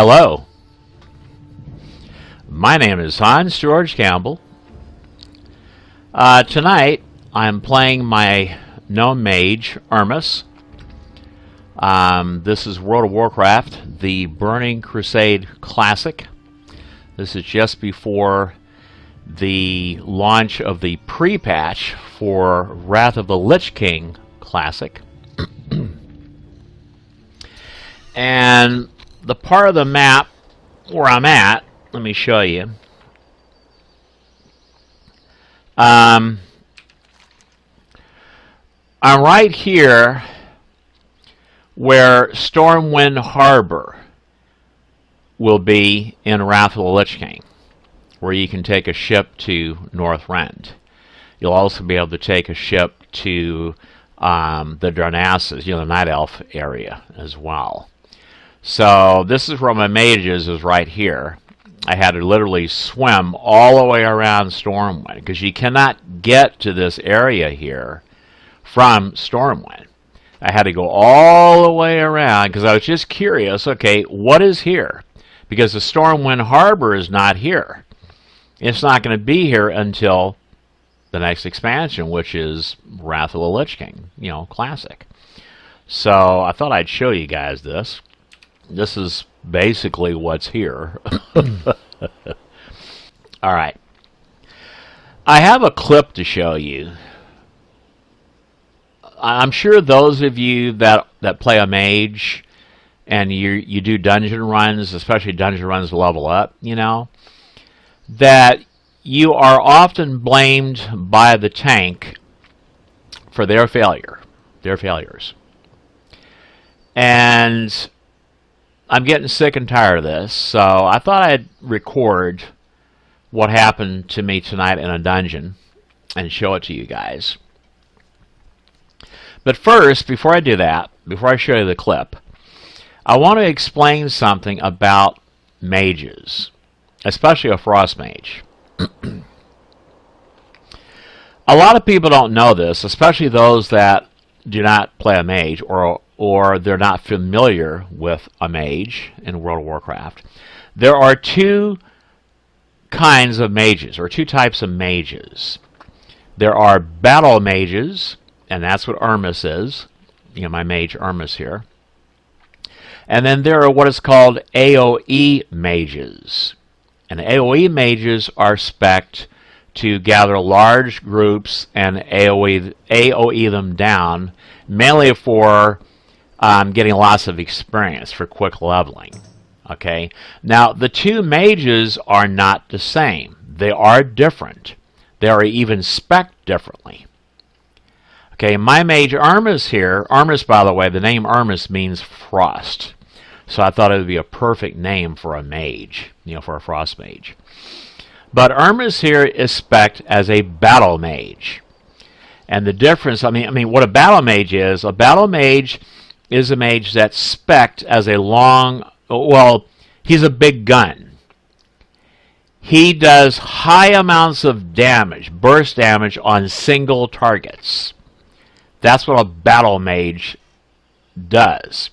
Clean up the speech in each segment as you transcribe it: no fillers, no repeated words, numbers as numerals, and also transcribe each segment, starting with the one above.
Hello, my name is Hans George Campbell. Tonight I'm playing my gnome mage, Irmis. This is World of Warcraft, the Burning Crusade Classic. This is just before the launch of the pre-patch for Wrath of the Lich King Classic. And the part of the map where I'm at, let me show you. I'm right here where Stormwind Harbor will be in Wrath of the Lich King, where you can take a ship to Northrend. You'll also be able to take a ship to the Darnassus, the Night Elf area as well. So this is where my mages is right here. I had to literally swim all the way around Stormwind because you cannot get to this area here from Stormwind. I had to go all the way around because I was just curious, okay, what is here? Because the Stormwind Harbor is not here. It's not going to be here until the next expansion, which is Wrath of the Lich King, Classic. So I thought I'd show you guys this. This is basically what's here. All right. I have a clip to show you. I'm sure those of you that play a mage and you do dungeon runs, especially dungeon runs level up, that you are often blamed by the tank for their failures. And I'm getting sick and tired of this, so I thought I'd record what happened to me tonight in a dungeon and show it to you guys. But first, before I do that, before I show you the clip, I want to explain something about mages, especially a frost mage. A lot of people don't know this, especially those that do not play a mage or they're not familiar with a mage in World of Warcraft. There are two kinds of mages, or two types of mages. There are battle mages, and that's what Irmis is. My mage Irmis here. And then there are what is called AOE mages. And AOE mages are spec'd to gather large groups and AOE them down, mainly for getting lots of experience for quick leveling. Okay. Now the two mages are not the same. They are different. They are even spec'd differently. Okay, my mage Irmis here. Irmis, by the way, the name Irmis means frost. So I thought it would be a perfect name for a mage, for a frost mage. But Irmis here is spec'd as a battle mage. And the difference, I mean, what a battle mage is a mage that's spec'd as a he's a big gun. He does high amounts of damage, burst damage on single targets. That's what a battle mage does.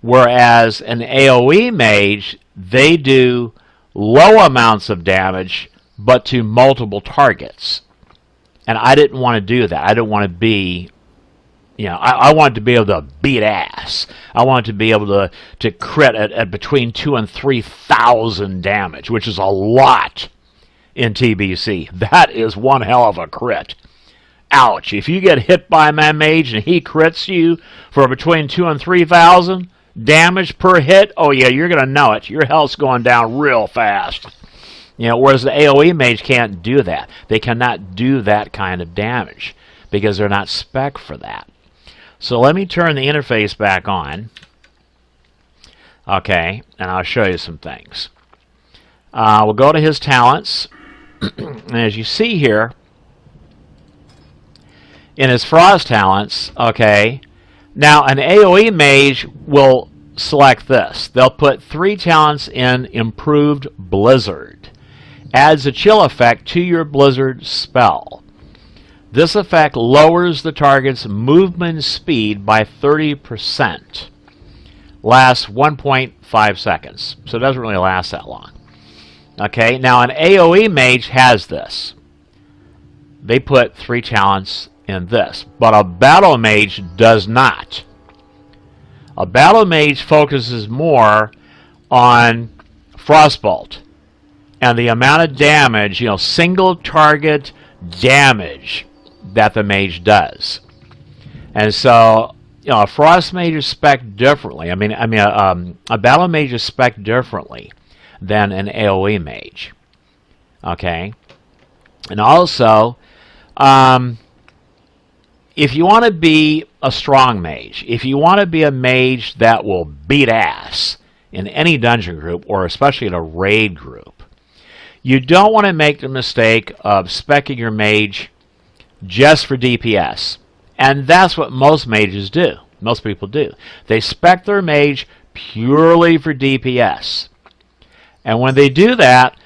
Whereas an AOE mage, they do low amounts of damage, but to multiple targets. And I didn't want to do that. I didn't want to be, I wanted to be able to beat ass. I wanted to be able to crit at between 2,000 and 3,000 damage, which is a lot in TBC. That is one hell of a crit. Ouch. If you get hit by my mage and he crits you for between 2,000 and 3,000 damage per hit, oh yeah, you're going to know it. Your health's going down real fast. Whereas the AOE mage can't do that. They cannot do that kind of damage because they're not spec'd for that. So let me turn the interface back on. Okay, and I'll show you some things. We'll go to his talents. And as you see here, in his frost talents, okay, now an AOE mage will select this. They'll put 3 talents in Improved Blizzard. Adds a chill effect to your Blizzard spell. This effect lowers the target's movement speed by 30%. lasts 1.5 seconds. So it doesn't really last that long. Okay, now an AOE mage has this. They put 3 talents in this, but a battle mage does not. A battle mage focuses more on Frostbolt and the amount of damage, single target damage that the mage does. And so, a Frost mage is spec'd differently. A battle mage is spec'd differently than an AOE mage. Okay? And also, if you want to be a strong mage, if you want to be a mage that will beat ass in any dungeon group, or especially in a raid group, you don't want to make the mistake of speccing your mage just for DPS. And that's what most mages do. Most people do. They spec their mage purely for DPS. And when they do that,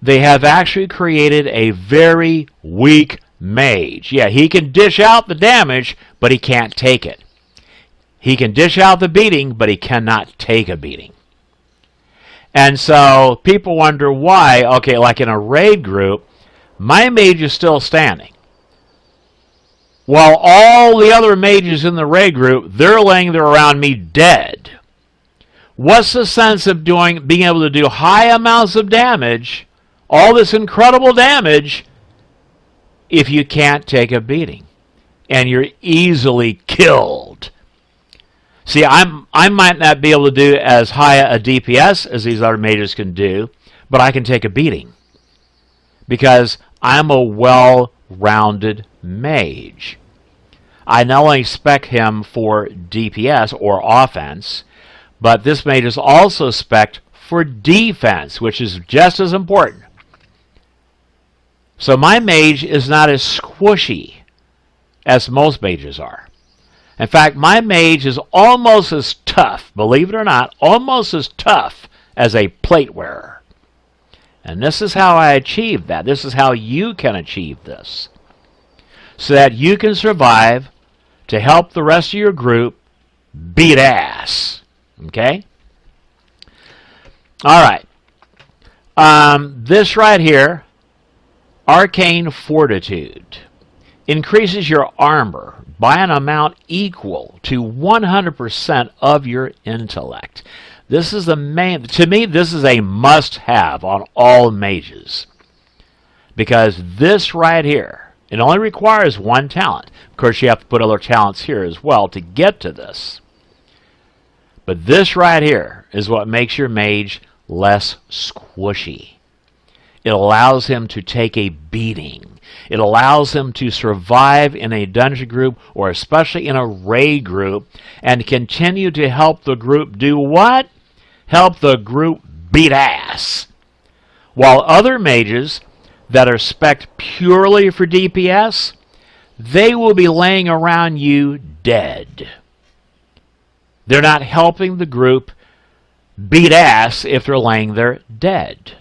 they have actually created a very weak mage. Yeah, he can dish out the damage, but he can't take it. He can dish out the beating, but he cannot take a beating. And so people wonder why, okay, like in a raid group, my mage is still standing, while all the other mages in the raid group, they're laying there around me dead. What's the sense of being able to do high amounts of damage, all this incredible damage, if you can't take a beating and you're easily killed? See, I might not be able to do as high a DPS as these other mages can do, but I can take a beating because I'm a well-rounded mage. I not only spec him for DPS or offense, but this mage is also spec'd for defense, which is just as important. So my mage is not as squishy as most mages are. In fact, my mage is almost as tough, believe it or not, almost as tough as a plate wearer. And this is how I achieve that. This is how you can achieve this, so that you can survive to help the rest of your group beat ass. Okay? All right. This right here, Arcane Fortitude, increases your armor by an amount equal to 100% of your intellect. This is the main, to me, this is a must-have on all mages, because this right here, it only requires 1 talent. Of course, you have to put other talents here as well to get to this. But this right here is what makes your mage less squishy. It allows him to take a beating. It allows him to survive in a dungeon group, or especially in a raid group, and continue to help the group do what? Help the group beat ass. While other mages that are spec'd purely for DPS, they will be laying around you dead. They're not helping the group beat ass if they're laying there dead.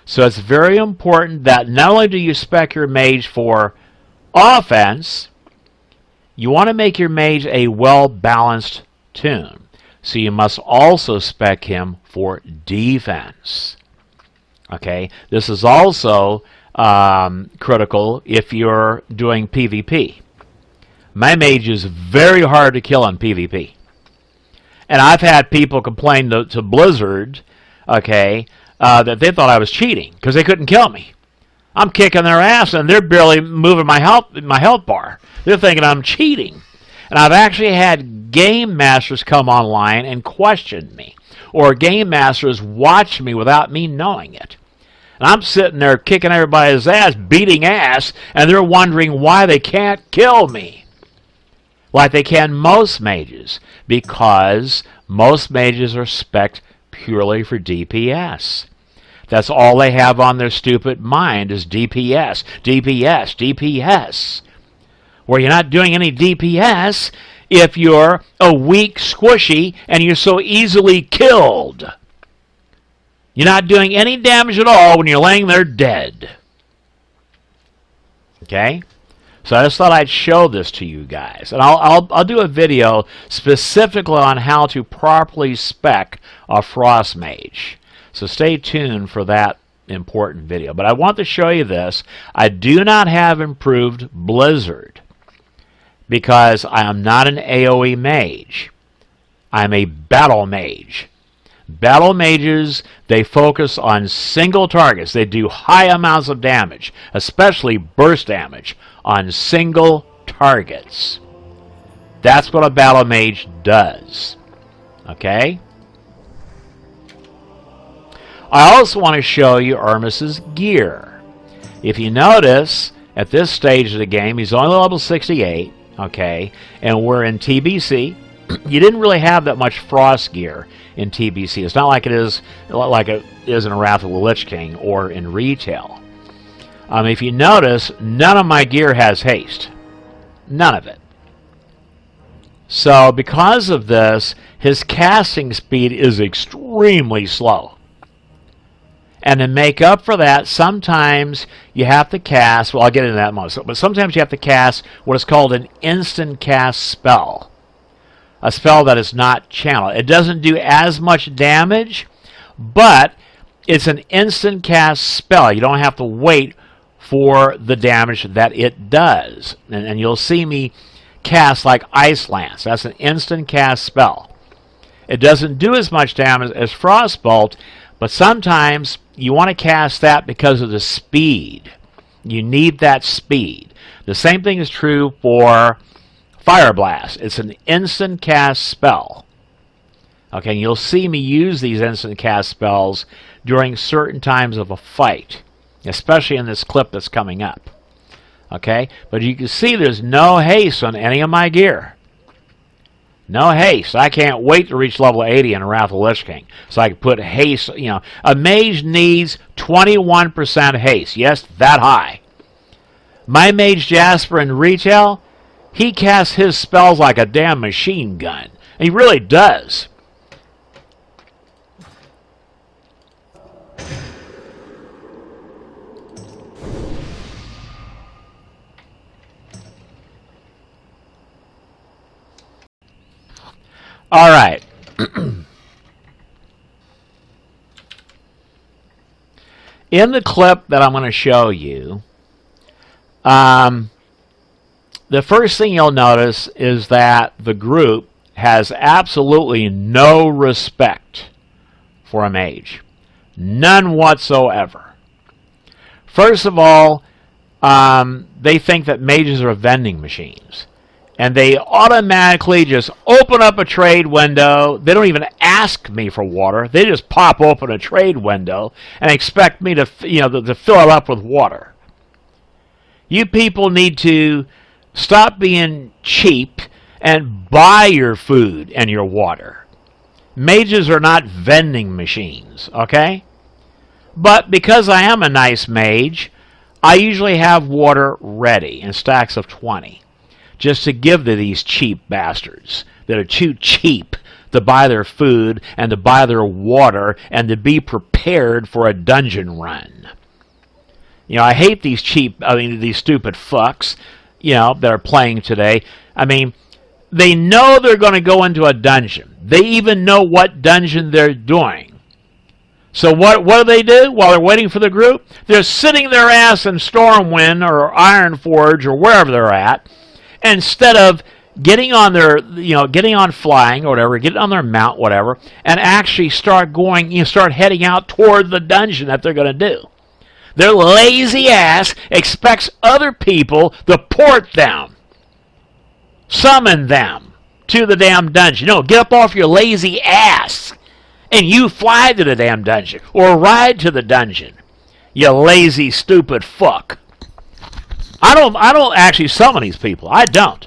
So it's very important that not only do you spec your mage for offense, you want to make your mage a well-balanced toon. So you must also spec him for defense. Okay, this is also critical if you're doing PvP. My mage is very hard to kill in PvP. And I've had people complain to Blizzard, okay, that they thought I was cheating because they couldn't kill me. I'm kicking their ass and they're barely moving my health bar. They're thinking I'm cheating. And I've actually had game masters come online and question me, or game masters watch me without me knowing it. And I'm sitting there kicking everybody's ass, beating ass, and they're wondering why they can't kill me like they can most mages, because most mages are spec'd purely for DPS. That's all they have on their stupid mind is DPS, DPS, DPS. Where you're not doing any DPS if you're a weak squishy and you're so easily killed. You're not doing any damage at all when you're laying there dead. Okay? So I just thought I'd show this to you guys. And I'll do a video specifically on how to properly spec a Frost Mage. So stay tuned for that important video. But I want to show you this. I do not have improved Blizzard because I am not an AOE mage. I'm a battle mage. Battle mages, they focus on single targets. They do high amounts of damage, especially burst damage, on single targets. That's what a battle mage does. Okay? I also want to show you Ermis's gear. If you notice, at this stage of the game, he's only level 68, okay, and we're in TBC. You didn't really have that much frost gear in TBC. It's not like it is in Wrath of the Lich King or in retail. If you notice, none of my gear has haste. None of it. So because of this, his casting speed is extremely slow. And to make up for that, sometimes you have to cast, well, I'll get into that in a moment, but sometimes you have to cast what is called an instant cast spell. A spell that is not channeled. It doesn't do as much damage, but it's an instant cast spell. You don't have to wait for the damage that it does. And you'll see me cast like Ice Lance. That's an instant cast spell. It doesn't do as much damage as Frostbolt, but sometimes you want to cast that because of the speed. You need that speed. The same thing is true for Fire Blast. It's an instant cast spell. Okay, and you'll see me use these instant cast spells during certain times of a fight, especially in this clip that's coming up. Okay, but you can see there's no haste on any of my gear. No haste. I can't wait to reach level 80 in Wrath of the Lich King, so I can put haste. You know, a mage needs 21% haste. Yes, that high. My mage Jasper in retail, he casts his spells like a damn machine gun. And he really does. All right. In the clip that I'm going to show you, the first thing you'll notice is that the group has absolutely no respect for a mage. None whatsoever. First of all, they think that mages are vending machines. And they automatically just open up a trade window. They don't even ask me for water. They just pop open a trade window and expect me to, to fill it up with water. You people need to stop being cheap and buy your food and your water. Mages are not vending machines, okay? But because I am a nice mage, I usually have water ready in stacks of 20. Just to give to these cheap bastards that are too cheap to buy their food and to buy their water and to be prepared for a dungeon run. I hate these these stupid fucks, that are playing today. They know they're going to go into a dungeon. They even know what dungeon they're doing. So what do while they're waiting for the group? They're sitting their ass in Stormwind or Ironforge or wherever they're at, instead of getting on their, getting on flying or whatever, getting on their mount, whatever, and actually start heading out toward the dungeon that they're going to do. Their lazy ass expects other people to port them, summon them to the damn dungeon. No, get up off your lazy ass and you fly to the damn dungeon or ride to the dungeon. You lazy, stupid fuck. I don't actually summon these people. I don't.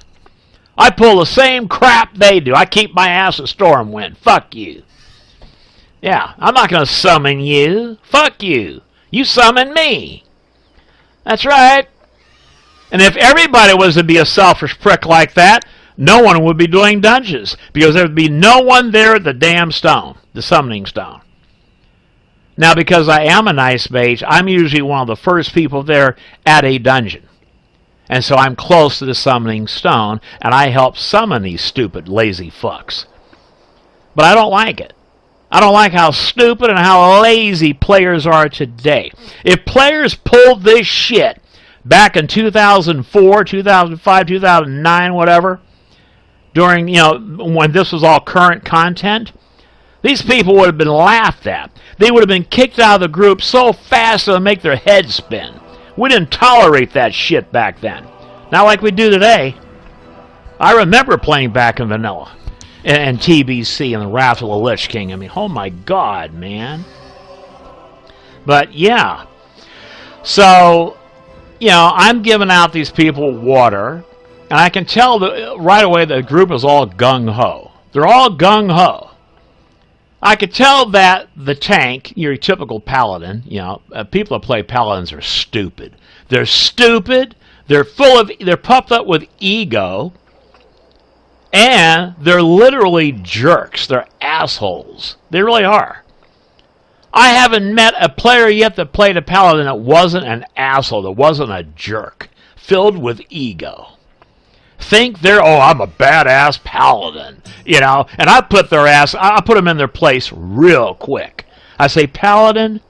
I pull the same crap they do. I keep my ass in Stormwind. Fuck you. Yeah, I'm not going to summon you. Fuck you. You summon me. That's right. And if everybody was to be a selfish prick like that, no one would be doing dungeons, because there would be no one there at the damn stone, the summoning stone. Now, because I am a nice mage, I'm usually one of the first people there at a dungeon. And so I'm close to the summoning stone, and I help summon these stupid, lazy fucks. But I don't like it. I don't like how stupid and how lazy players are today. If players pulled this shit back in 2004, 2005, 2009, whatever, during, when this was all current content, these people would have been laughed at. They would have been kicked out of the group so fast it would make their heads spin. We didn't tolerate that shit back then. Not like we do today. I remember playing back in vanilla and TBC and the Wrath of the Lich King. I mean, oh my God, man. But yeah. So, I'm giving out these people water, and I can tell right away the group is all gung-ho. They're all gung-ho. I could tell that the tank, your typical paladin, people that play paladins are stupid. They're stupid, they're puffed up with ego, and they're literally jerks. They're assholes. They really are. I haven't met a player yet that played a paladin that wasn't an asshole, that wasn't a jerk, filled with ego. Think I'm a badass paladin, and I put them in their place real quick. I say, Paladin,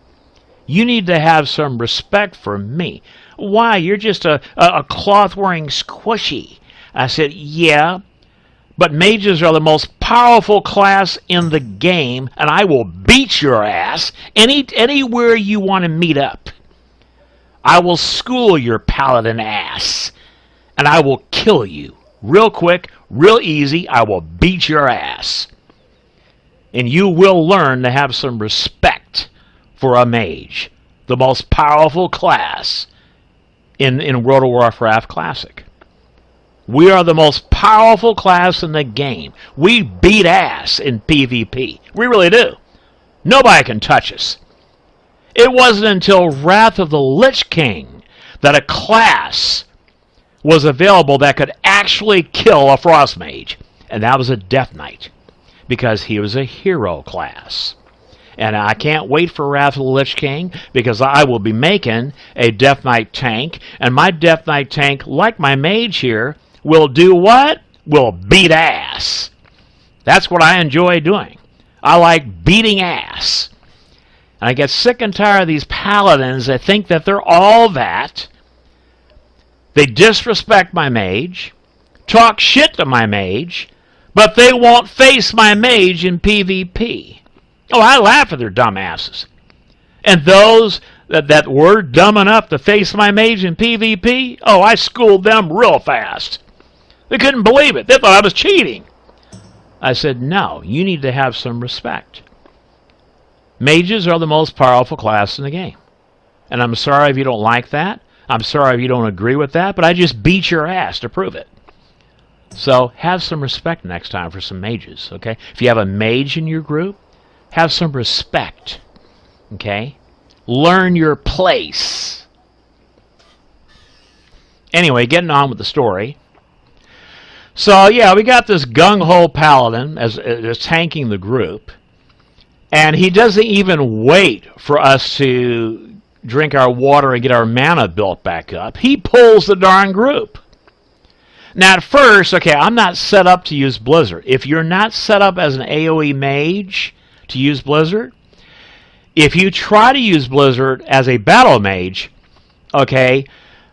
you need to have some respect for me. Why? You're just a cloth-wearing squishy. I said, yeah, but mages are the most powerful class in the game, and I will beat your ass anywhere you want to meet up. I will school your paladin ass. And I will kill you. Real quick, real easy, I will beat your ass. And you will learn to have some respect for a mage. The most powerful class in World of Warcraft Classic. We are the most powerful class in the game. We beat ass in PvP. We really do. Nobody can touch us. It wasn't until Wrath of the Lich King that a class was available that could actually kill a Frost Mage. And that was a Death Knight. Because he was a hero class. And I can't wait for Wrath of the Lich King, because I will be making a Death Knight tank. And my Death Knight tank, like my mage here, will do what? Will beat ass. That's what I enjoy doing. I like beating ass. And I get sick and tired of these paladins that think that they're all that. They disrespect my mage, talk shit to my mage, but they won't face my mage in PvP. Oh, I laugh at their dumb asses. And those that were dumb enough to face my mage in PvP, oh, I schooled them real fast. They couldn't believe it. They thought I was cheating. I said, no, you need to have some respect. Mages are the most powerful class in the game. And I'm sorry if you don't like that. I'm sorry if you don't agree with that, but I just beat your ass to prove it. So have some respect next time for some mages, okay? If you have a mage in your group, have some respect, okay? Learn your place. Anyway, getting on with the story. So, yeah, we got this gung-ho paladin as tanking the group, and he doesn't even wait for us to drink our water and get our mana built back up. He pulls the darn group. Now, at first, okay, I'm not set up to use Blizzard. If you're not set up as an AOE mage to use Blizzard, if you try to use Blizzard as a battle mage, okay,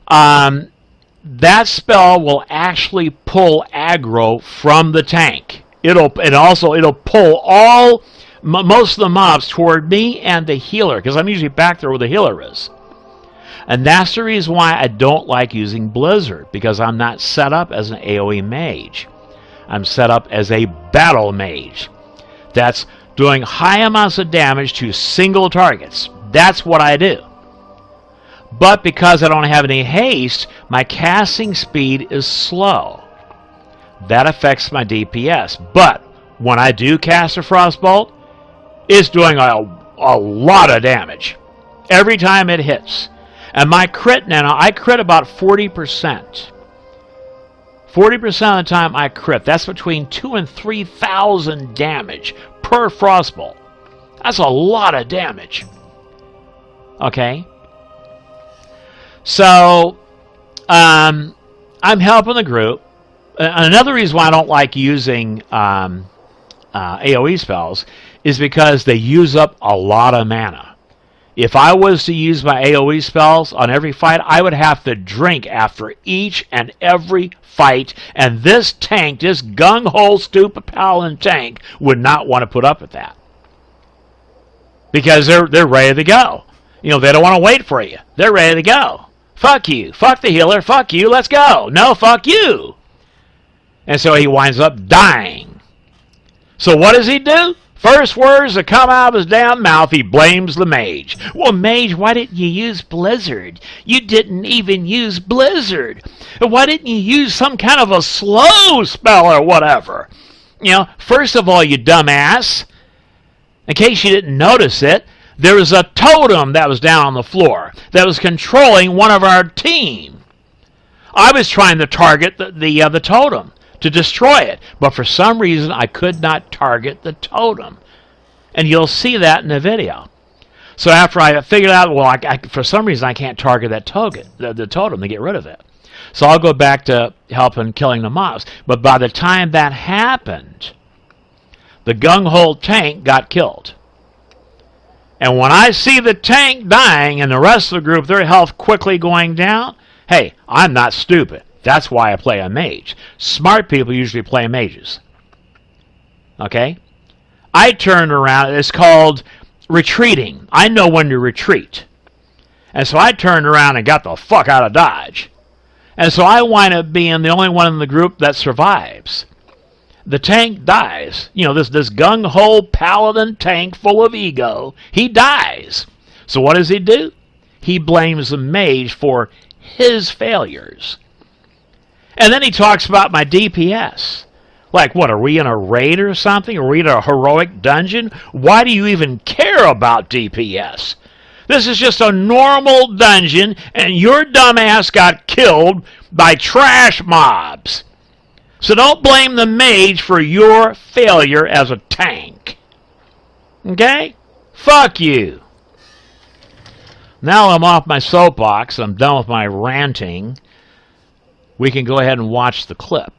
that spell will actually pull aggro from the tank. It'll pull most of the mobs toward me and the healer, because I'm usually back there where the healer is. And that's the reason why I don't like using Blizzard, because I'm not set up as an AOE mage. I'm set up as a battle mage. That's doing high amounts of damage to single targets. That's what I do. But because I don't have any haste, my casting speed is slow. That affects my DPS. But when I do cast a Frostbolt, it's doing a lot of damage every time it hits. And my crit now, I crit about 40%. 40% of the time I crit. That's between 2,000 and 3,000 damage per Frostbolt. That's a lot of damage. Okay? So, I'm helping the group. Another reason why I don't like using AOE spells is because they use up a lot of mana. If I was to use my AOE spells on every fight, I would have to drink after each and every fight, and this tank, this gung-ho stupid paladin tank, would not want to put up with that. Because they're ready to go. You know, they don't want to wait for you. They're ready to go. Fuck you. Fuck the healer. Fuck you. Let's go. No, fuck you. And so he winds up dying. So what does he do? First words that come out of his damn mouth, he blames the mage. Well, mage, why didn't you use Blizzard? You didn't even use Blizzard. Why didn't you use some kind of a slow spell or whatever? You know, first of all, you dumbass, in case you didn't notice it, there was a totem that was down on the floor that was controlling one of our team. I was trying to target the totem to destroy it, but for some reason I could not target the totem. And you'll see that in the video. So after I figured out, well, for some reason I can't target that the totem to get rid of it. So I'll go back to helping killing the mobs. But by the time that happened, the gung-ho tank got killed. And when I see the tank dying and the rest of the group, their health quickly going down, hey, I'm not stupid. That's why I play a mage. Smart people usually play mages. Okay? I turned around. It's called retreating. I know when to retreat. And so I turned around and got the fuck out of Dodge. And so I wind up being the only one in the group that survives. The tank dies. You know, this gung-ho paladin tank full of ego, he dies. So what does he do? He blames the mage for his failures. And then he talks about my DPS. Like, what, are we in a raid or something? Are we in a heroic dungeon? Why do you even care about DPS? This is just a normal dungeon, and your dumbass got killed by trash mobs. So don't blame the mage for your failure as a tank. Okay? Fuck you. Now I'm off my soapbox. I'm done with my ranting. We can go ahead and watch the clip.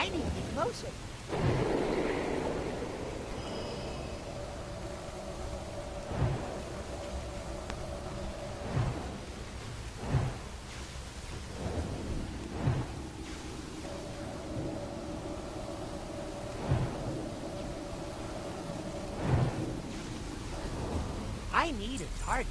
I need to be closer. target.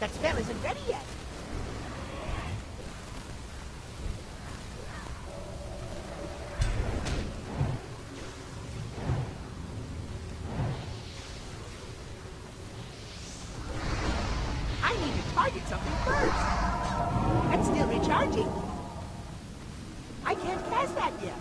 That spell isn't ready yet. I need to target something first. That's still recharging. I can't cast that yet.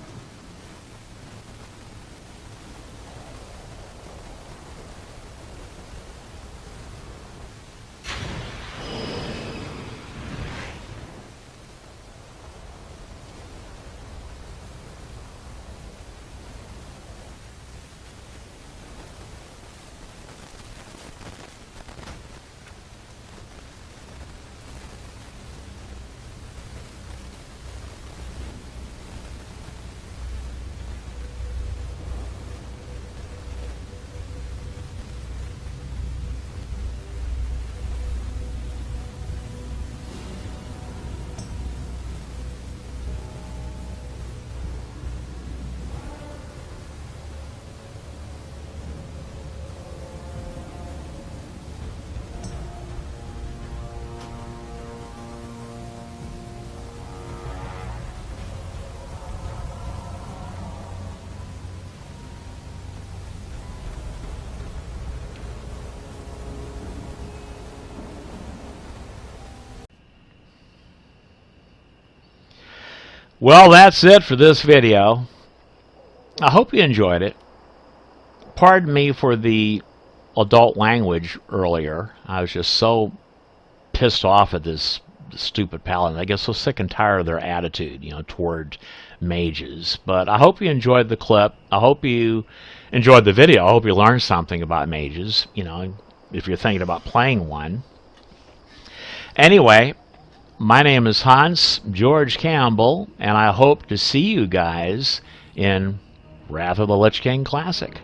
Well, that's it for this video. I hope you enjoyed it. Pardon me for the adult language earlier. I was just so pissed off at this stupid paladin. I get so sick and tired of their attitude, toward mages. But I hope you enjoyed the clip. I hope you enjoyed the video. I hope you learned something about mages, if you're thinking about playing one. Anyway, my name is Hans George Campbell, and I hope to see you guys in Wrath of the Lich King Classic.